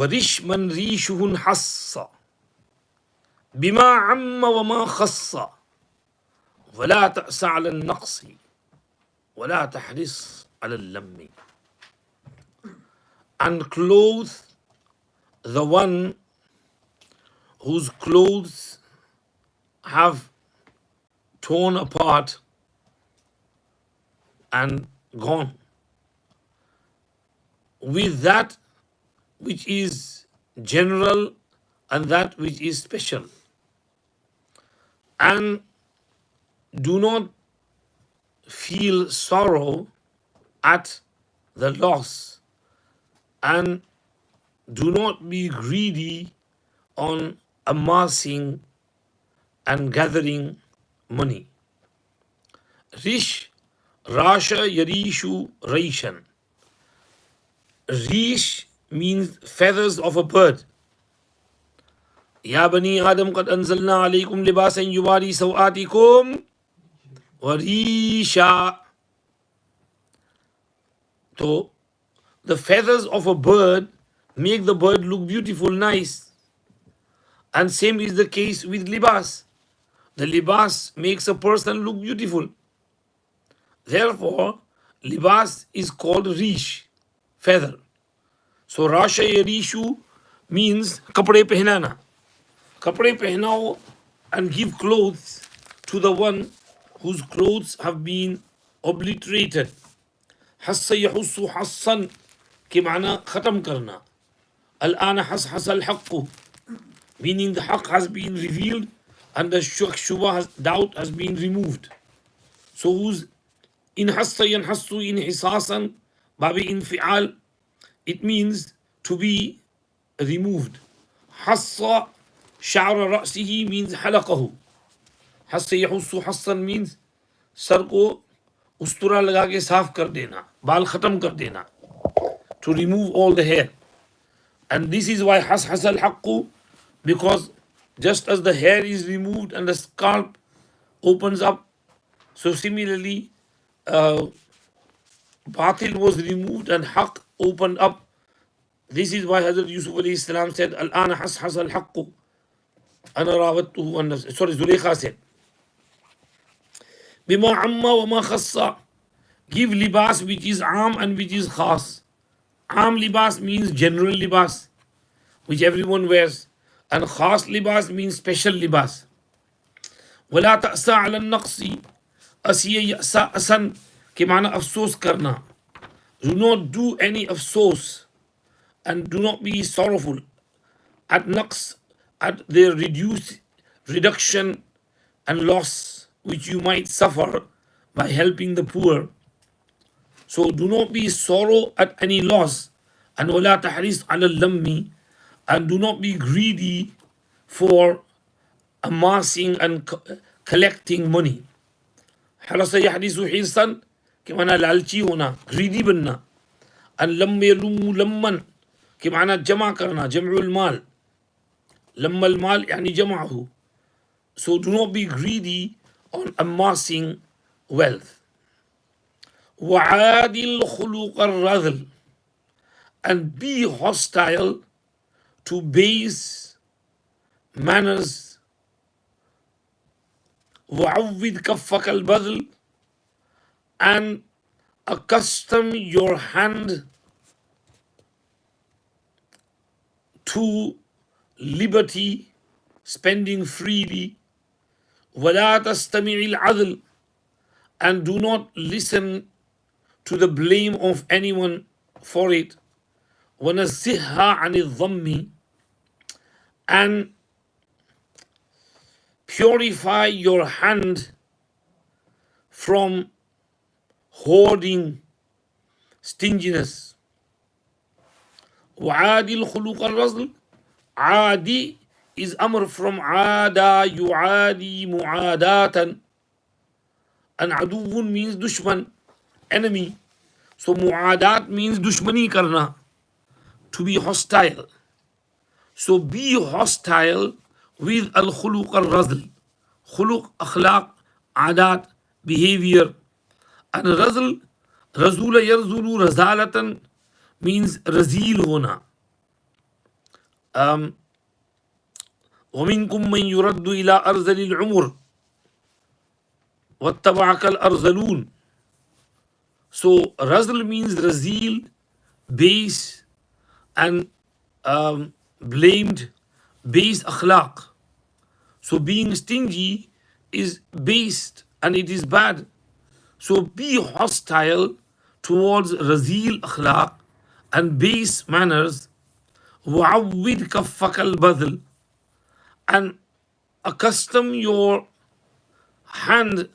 ورش من ريشه حص بما عم وما خص ولا تأس على النقص ولا تحرص على اللم. And clothe the one whose clothes have torn apart and gone with that which is general and that which is special, and do not feel sorrow at the loss, and do not be greedy on amassing and gathering money. Rish, Rasha Yarishu Raishan. Rish means feathers of a bird. Ya bani Adam qad anzalna alaykum libasan yuwari sawatikum wa risha. So the feathers of a bird make the bird look beautiful, nice. And same is the case with libas. The libas makes a person look beautiful. Therefore, libas is called rish, feather. So Rasha Yarishu means kapde pehnana. Kapde pehnao and give clothes to the one whose clothes have been obliterated. Hassa yahussu hassan ke maana khatam karna. Al-ana has al-haqqu, meaning the haqq has been revealed and the shubha doubt has been removed. So who's in hassa yanhassu in hisasan babi infial, it means to be removed. Hassa sha'ra ra'sihi means halaqahu. Hassa yahussu hassan means sar ko ustura laga ke saaf kar dena, baal khatam kar dena, to remove all the hair. And this is why has al haqqu, because just as the hair is removed and the scalp opens up, so similarly batil was removed and haqq opened up. This is why Hazrat Yusuf alayhi salam said, Al-ana has al-haqqu, ana rawattuhu an nafsi. Sorry, Zulaykha said, Bima amma wa ma khassa. Give libas which is am and which is khas. Am libas means general libas, which everyone wears. And khas libas means special libas. Wala ta'sa ala naqsi. Asiya ya'sa asan ke maana afsos karna. Do not do any afsos and do not be sorrowful at naqs, at their reduction and loss which you might suffer by helping the poor. So do not be sorrow at any loss, and wala tahris ala lammi, and do not be greedy for amassing and collecting money. Halasa yahdisu hirsan ke maana lalchi hona, greedy banna. And lam yalumu lamman ke maana jama karna, jam'ul mal. Lamma al mal yani jama'ahu. So do not be greedy on amassing wealth. وَعَادِلْ خُلُقَ الرَّذْلِ, and be hostile to base manners. وَعَوِّدْ كَفَّكَ الْبَذْلِ, and accustom your hand to liberty, spending freely. وَلَا تَسْتَمِعِ الْعَدْلِ, and do not listen to the blame of anyone for it. وَنَزِّهَّا عَنِ الظَّمِّ, and purify your hand from hoarding, stinginess. وَعَادِلْ خُلُقَ الرَّذْلِ, عادي is amr from عَادَى يُعَادِي مُعَادَاةً, and aduwun means dushman, enemy. So muadat means dushmani karna, to be hostile. So be hostile with al-khuluq al-razl. Khuluq, akhlaq, adat, behavior. And razl, razula yarzulu razalatan means razil hona. Um, وَمِنْكُمْ مَنْ يُرَدُّ إِلَىٰ أَرْذَلِ الْعُمُرِ وَاتَّبَعَكَ الْأَرْذَلُونَ. So razl means razil, base, and blamed, base akhlaq. So being stingy is based and it is bad. So be hostile towards razil akhlaq and base manners. وَعَوِّدْ كَفَّكَ الْبَذْلِ, and accustom your hand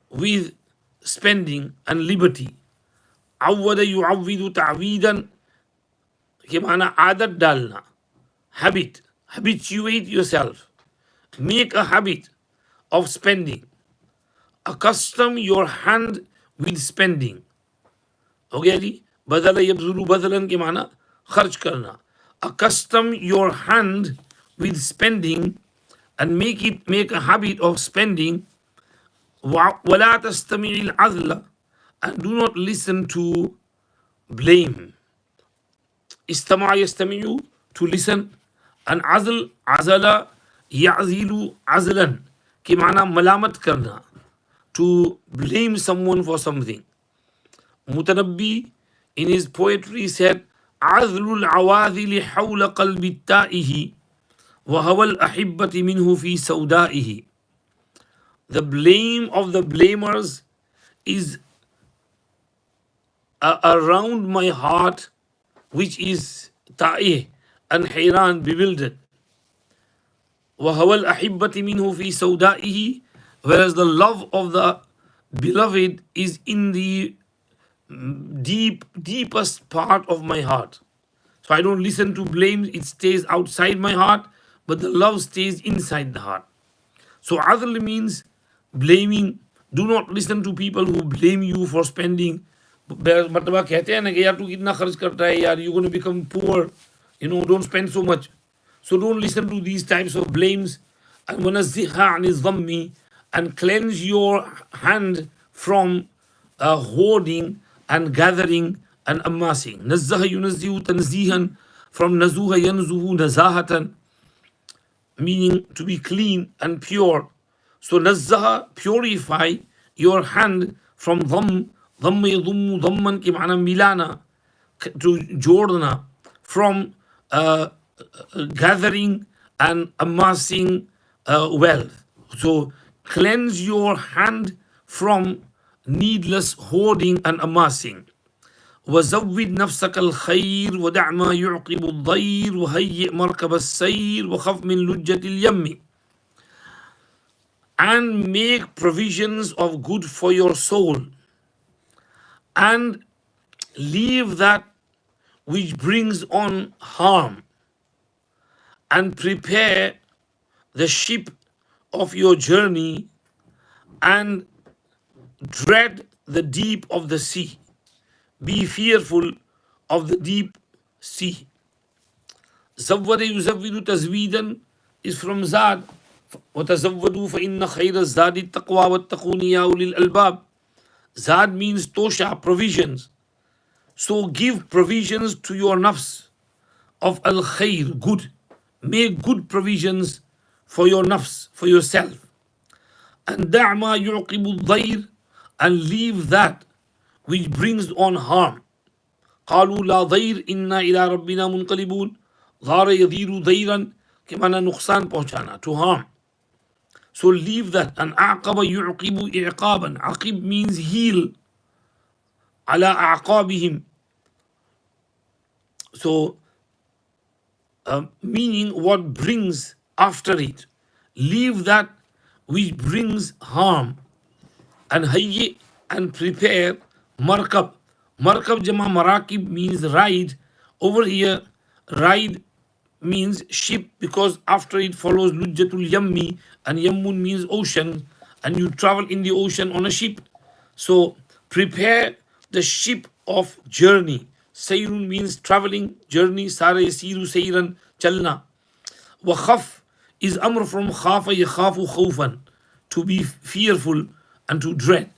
with spending and liberty. عَوَّدَ يُعَوِّدُ تَعْوِيدًا के माना आदत डालना, habit, habituate yourself, make a habit of spending, accustom your hand with spending. हो गया जी. बदल यबजुलु बदलन के माना खर्च करना. Accustom your hand with spending and make a habit of spending. ولا تستمع العذل, and do not listen to blame. استمع يستمع, to listen, and عزل عزل يعزل عزلا के माना मलामत करना, to blame someone for something. Mutanabbi in his poetry said, عذل العواذل حول قلب التائه وهوى الأحبة منه في سودائه. The blame of the blamers is around my heart, which is ta'ih and hayran, bewildered. وَهَوَى الْأَحِبَّةِ مِنْهُ فِي سَوْدَائِهِ, whereas the love of the beloved is in the deepest part of my heart. So I don't listen to blame, it stays outside my heart, but the love stays inside the heart. So adl means blaming. Do not listen to people who blame you for spending. मतलब कहते हैं ना कि यार तू कितना खर्च करता है यार, you're going to become poor, don't spend so much. So don't listen to these types of blames. And وَنَزِّهَا عَنِ الظَّمِّ, and cleanse your hand from hoarding and gathering and amassing. نَزَّهَ يُنَزِّهُ تَنزِيهًا, from nazuha yanzuhu nazahatan, meaning to be clean and pure. So nazzaha, purify your hand from dhamm, dhamm yadhummu dhamman ki maana milana, to jodna, from gathering and amassing wealth. So cleanse your hand from needless hoarding and amassing. وزود نفسك الخير ودع ما يعقب الضير وهيئ مركب السير وخف من لجة اليم. And make provisions of good for your soul, and leave that which brings on harm, and prepare the ship of your journey, and dread the deep of the sea. Be fearful of the deep sea. زود يزود تزويدا is from Zad. وتزودوا فإن خير الزاد التقوى واتقون يا أولي الألباب. Zad means tosha, provisions. So give provisions to your nafs of al khair, good. Make good provisions for your nafs, for yourself. And دع ما يعقب الضير, and leave that which brings on harm. قالوا لا ضير إنا إلى ربنا منقلبون. ضار يضير ضيرا के माना नुकसान पहुंचाना, to harm. So leave that. And أعقب يعقب إعقابا. عقب means heal. على أعقابهم. So meaning what brings after it. Leave that which brings harm. And hayyi, and prepare markab. Markab jama marakib means ride. Over here, ride means ship, because after it follows lujjatul yammi, and yammun means ocean, and you travel in the ocean on a ship. So prepare the ship of journey. Sayrun means traveling, journey. Sara yasiru sayran, chalna. Wa khaf is amr from khafa yakhafu khawfan, to be fearful and to dread.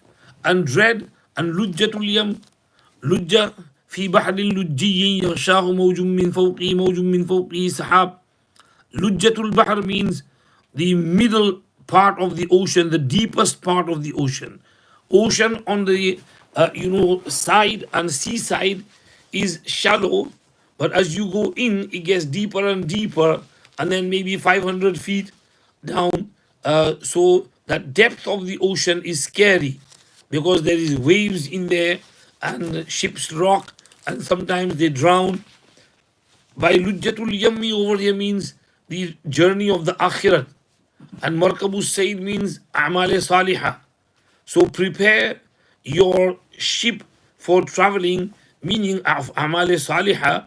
And dread and lujjatul yam, lujja, في بحر لجي يغشاه موج من فوقه موج من فوقه سحاب. Lujjatul Bahr means the middle part of the ocean, the deepest part of the ocean. Ocean on the side and seaside is shallow, but as you go in, it gets deeper and deeper, and then maybe 500 feet down. So that depth of the ocean is scary because there is waves in there and ships rock and sometimes they drown. By Lujjatul Yammi over here means the journey of the Akhirat. And Markabus Said means A'male Salihah. So prepare your ship for traveling, meaning of A'male Salihah,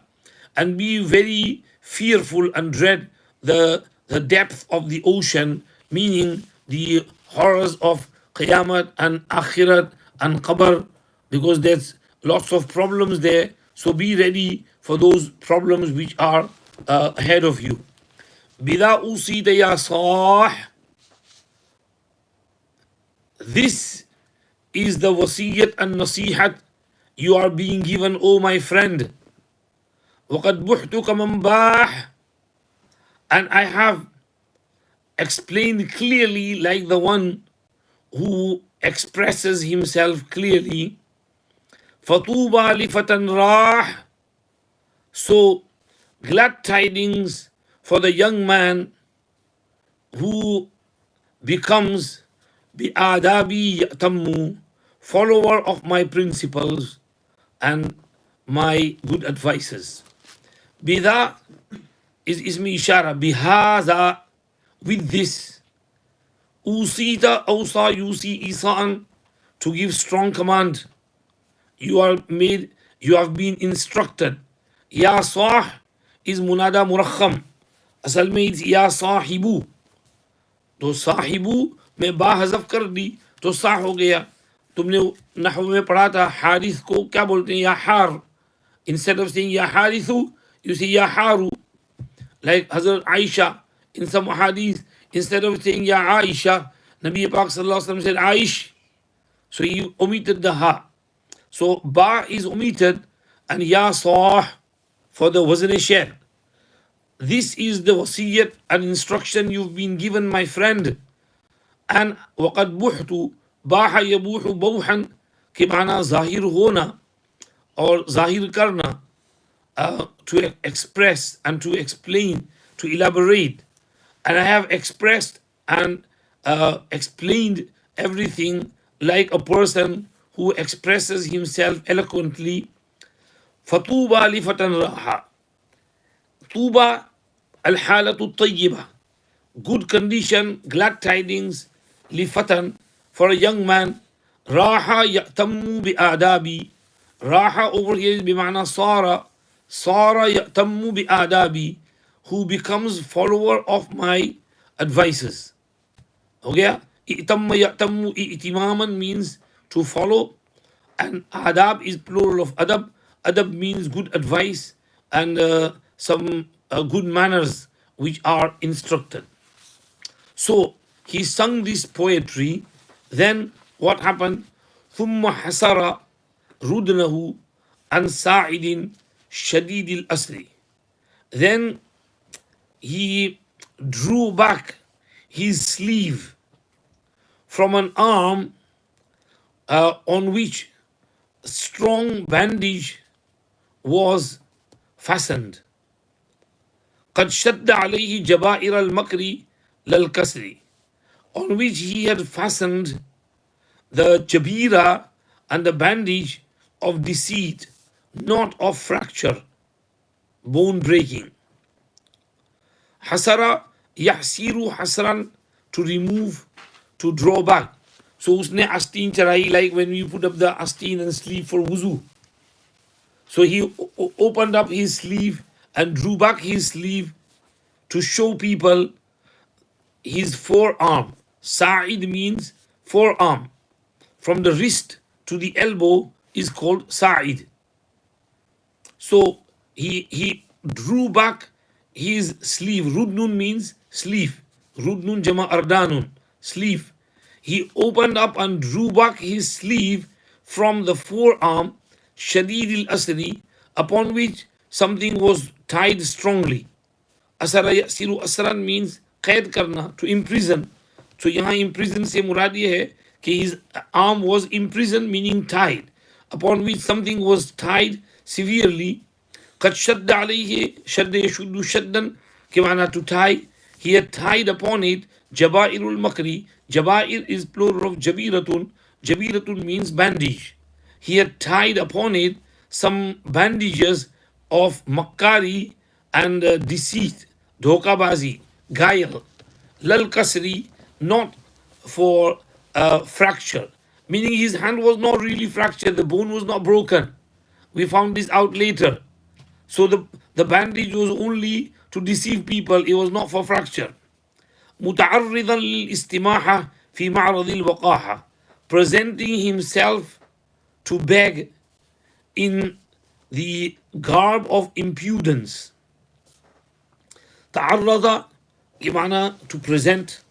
and be very fearful and dread the depth of the ocean, meaning the horrors of Qiyamah and Akhirat and Qabr, because there's lots of problems there. So be ready for those problems which are ahead of you. Bida usita ya sah. This is the wasiyat and nasihat you are being given, O my friend. وَقَدْ بُحْتُكَ مَنْ بَاحٍ. And I have explained clearly like the one who expresses himself clearly. فَطُوبَى لِفَتًى رَاحٍ. So glad tidings for the young man who becomes بِآدَابِي يَأْتَمُّ, follower of my principles and my good advices. Bida is ismi ishara. Bihaza, with this. Usita awsa yusi isa'an, to give strong command. You have been instructed. Ya sah is munada murakham. Asal mein it's ya sahibu. तो साहिबू में बा हज़फ कर दी तो सा हो गया. तुमने नहव में पढ़ा था हारिस को क्या बोलते हैं, या हार. Instead of saying ya harithu, you say ya haru. Like Hazrat Aisha in some hadith, instead of saying ya Aisha, Nabi Pak Sallallahu Alaihi Wasallam said Aish. So he omitted the ha. So ba is omitted and ya sah for the wazn share. This is the wasiyat and instruction you've been given, my friend. And وَقَدْ بُحْتُ باح يبوح بوحا के माना ज़ाहिर होना और ज़ाहिर करना, to express and to explain, to elaborate. And I have expressed and explained everything like a person who expresses himself eloquently. فَطُوبَى لِفَتًى رَاحَ. Tuba al-halatu tayyibah, good condition, glad tidings, lifatan, for a young man. Raha ya'tammu bi-adabi. Raha over here is bima'na sara. Sara ya'tammu bi-adabi, who becomes follower of my advices. Okay? I'tamma ya'tammu i'timaman means to follow, and adab is plural of adab. Adab means good advice and some good manners which are instructed. So he sung this poetry. Then what happened? ثم حسر رُدْنَهُ عن ساعد شديد الأسر. Then he drew back his sleeve from an arm on which strong bandage was fastened. قد شد عليه جبائر المكر للكسر, on which he had fastened the jabira and the bandage of deceit, not of fracture, bone breaking. Hasara yahsiru hasran, to remove, to draw back. So usne asteen charai, like when we put up the asteen and sleeve for wuzu. So he opened up his sleeve and drew back his sleeve to show people his forearm. Sa'id means forearm. From the wrist to the elbow is called Sa'id. So he drew back his sleeve. Rudnun means sleeve. Rudnun jama ardanun, sleeve. He opened up and drew back his sleeve from the forearm, Shadid al-asri, upon which something was tied strongly. Asara yasiru asran means qaid karna, to imprison. So यहाँ imprison से मुराद ये है कि his arm was imprisoned, meaning tied, upon which something was tied severely. قد شد عليه شد يشد شدا के माना to tie. He had tied upon it jabairul makri. Jabair is plural of jabiratun. Jabiratun means bandage. He had tied upon it some bandages of makari and deceit, dhokabazi, guile, lal kasri, not for fracture, meaning his hand was not really fractured, the bone was not broken. We found this out later. So the bandage was only to deceive people, it was not for fracture. متعرضا للاستماحة في معرض الوقاحة, presenting himself to beg in the garb of impudence. تعرض كمعنى to present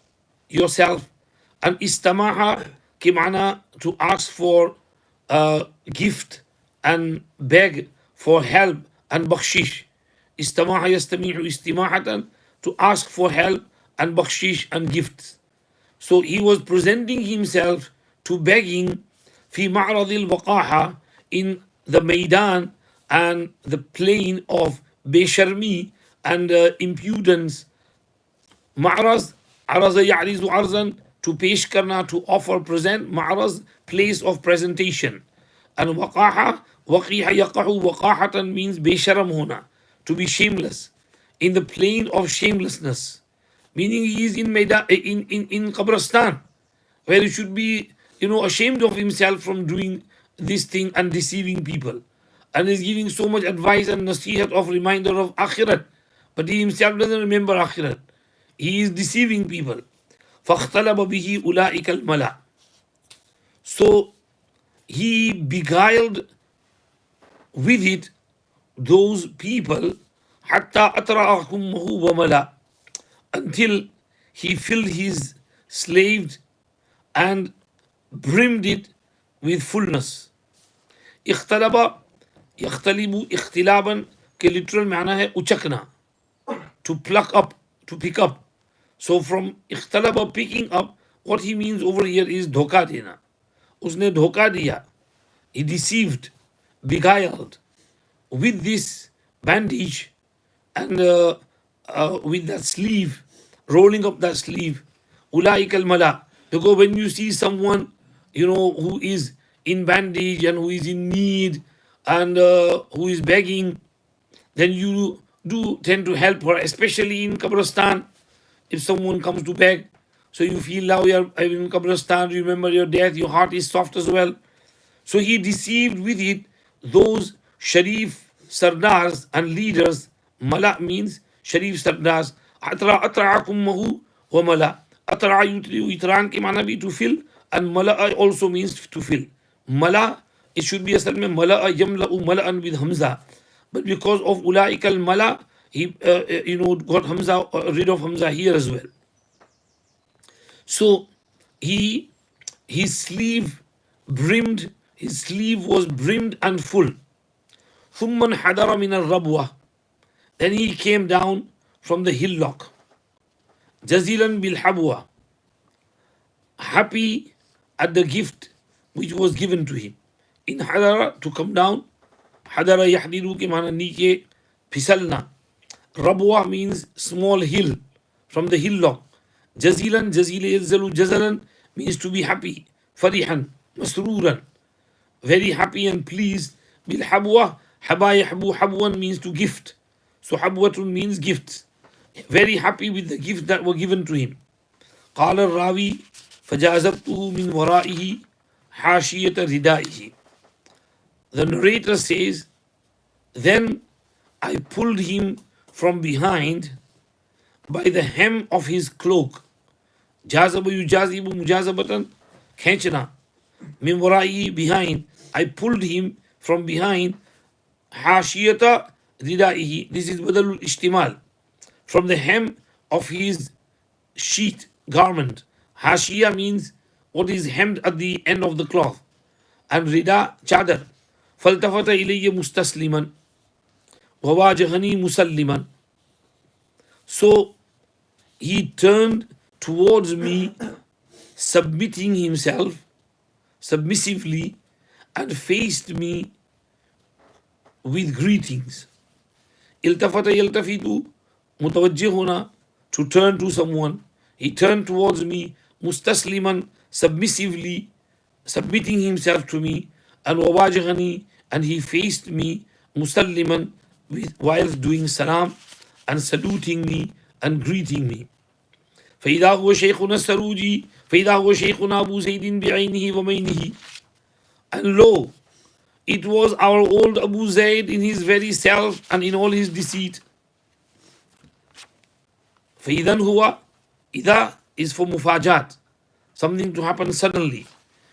yourself, and istamaha كمعنى to ask for a gift and beg for help and bakshish. Istamaha yastamihu istimahatan, to ask for help and bakshish and gifts. So he was presenting himself to begging fi ma'radil waqaha, in the maidan and the plain of besharmi and impudence. Ma'raz, araza ya'rizu arzan, to pesh karna, to offer, present. Ma'raz, place of presentation. And waqaha, waqiha yaqahu waqahatan means besharam hona, to be shameless, in the plane of shamelessness. Meaning he is in Qabristan, where he should be, ashamed of himself from doing this thing and deceiving people. And is giving so much advice and nasihat of reminder of akhirat. But he himself doesn't remember akhirat. He is deceiving people. فَاخْتَلَبَ بِهِ أُولَٰئِكَ الْمَلَأ. So he beguiled with it those people, حَتَّى أَتْرَعَ خُمَّهُ وَمَلَأ, until he filled his slave and brimmed it with fullness. اختلب يختلب اختلابا के literal माना है उचकना, to pluck up, to pick up. So from اختلب, picking up, what he means over here is धोखा देना. उसने धोखा दिया, he deceived, beguiled with this bandage and with that sleeve, rolling up that sleeve. Ulaik al mala. Because when you see someone, who is in bandage and who is in need and who is begging, then you do tend to help her, especially in Qabristan. If someone comes to beg, so you feel now you are in Qabristan, you remember your death, your heart is soft as well. So he deceived with it those Sharif Sardars and leaders. Mala means Sharif Sardars. Atra kummahu wa mala. Atra yutran ke mana bhi to fill, and mala also means to fill. Mala, it should be asal mein mala yamla'u mala'an with hamza. But because of ulaika al mala, he got hamza, rid of hamza here as well. So his sleeve was brimmed and full. ثُمَّ انْحَدَرَ مِنَ الرَّبْوَةِ, then he came down from the hillock. جَزِيلًا بِالْحَبْوَةِ, happy at the gift which was given to him. In hadara, to come down. Hadara yahdiru ke mana niche fisalna. Rabwa means small hill, from the hillock. Jazilan, jazile yazzalu jazalan means to be happy. Farihan, masruran, very happy and pleased. Bil habwa, haba yahbu, habwan means to gift. So habwatun means gifts. Very happy with the gifts that were given to him. قال الراوي فجازبته من ورائه حاشية ردائه. The narrator says, then I pulled him from behind by the hem of his cloak. Jazabu yujazibu mujazabatan, khenchna. Min wara'i, behind. I pulled him from behind. Hashiyata ridaihi. This is badalul ishtimal. From the hem of his sheet, garment. Hashiya means what is hemmed at the end of the cloth. And rida, chadar. فالتفت إلي مستسلما وواجهني مسلما. So he turned towards me, submitting himself submissively, and faced me with greetings. Iltafata yaltafitu, mutawajjihuna, to turn to someone. He turned towards me, mustasliman, submissively, submitting himself to me, and wawajahani, and he faced me, musalliman, whilst doing salam, and saluting me, and greeting me. فإذا هو شيخنا السروجي فإذا هو شيخنا أبو زيد بعينه ومينه. And lo, it was our old Abu Zayd in his very self and in all his deceit. فإذا هو, إذا is for mufajat, something to happen suddenly.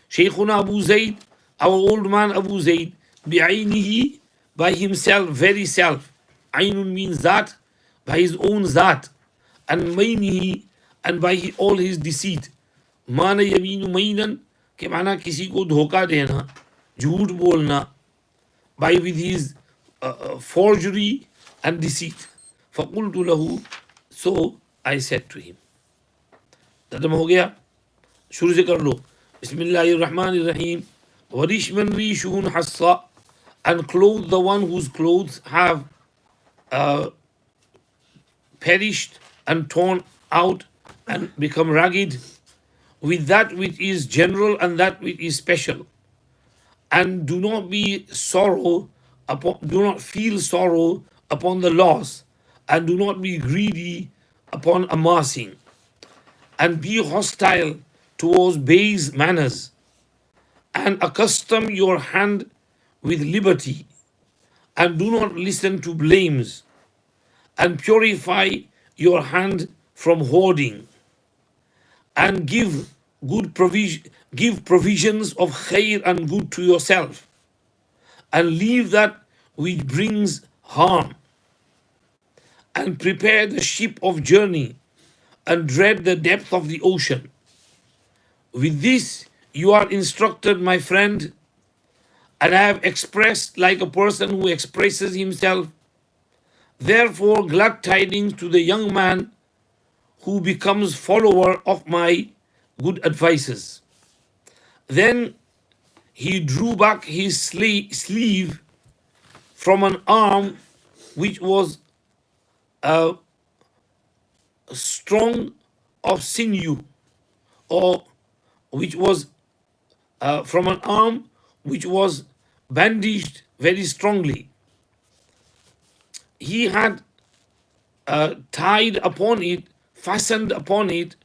Shaykhuna Abu Zayd, our old man Abu Zayd, بعينه, by himself, very self. Ainun means that, by his own that. And maynihi, and by all his deceit. माना यमीनु मैनन के माना किसी को धोखा देना, झूठ बोलना, by with his forgery and deceit. فقلت له, so I said to him. तर्जमा हो गया, शुरू से कर लो. बिस्मिल्लाहिर्रहमानिर्रहीम. वरिशमन रीशुन हस्सा, and clothe the one whose clothes have perished and torn out and become ragged, with that which is general and that which is special. And do not feel sorrow upon the loss, and do not be greedy upon amassing, and be hostile towards base manners, and accustom your hand with liberty, and do not listen to blames, and purify your hand from hoarding, and give provisions of khair and good to yourself, and leave that which brings harm, and prepare the ship of journey, and dread the depth of the ocean. With this you are instructed, my friend, and I have expressed like a person who expresses himself. Therefore, glad tidings to the young man who becomes follower of my good advices. Then he drew back his sleeve from an arm which was strong of sinew, or which was from an arm which was bandaged very strongly. He had tied upon it, fastened upon it,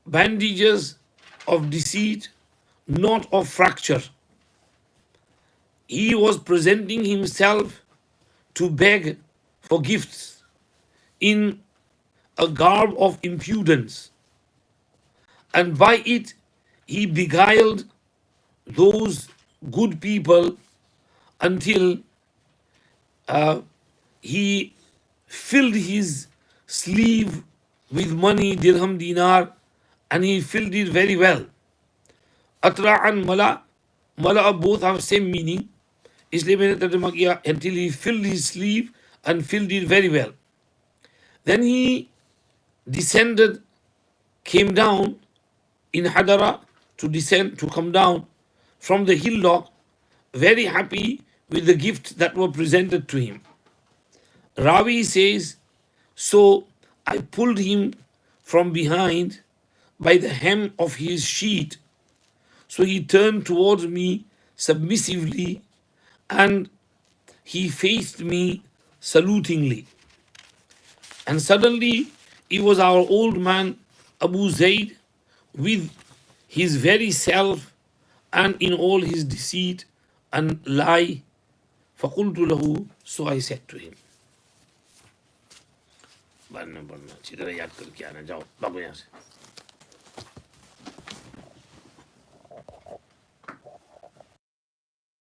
bandages of deceit, not of fracture. He was presenting himself to beg for gifts in a garb of impudence, and by it he beguiled those good people until he filled his sleeve with money, dirham, dinar, and he filled it very well. Atra and mala, both have same meaning. इसलिए मैंने तर्जुमा किया, until he filled his sleeve and filled it very well. Then he descended, came down in Hadara, to come down from the hillock, very happy with the gifts that were presented to him. Ravi says, so I pulled him from behind by the hem of his sheet. So he turned towards me submissively, and he faced me salutingly. And suddenly it was our old man Abu Zayd with his very self and in all his deceit and lie. فَقُلْتُ لَهُ, so I said to him. बढ़ना अच्छी तरह याद करके आना, जाओ बाबू यहाँ से.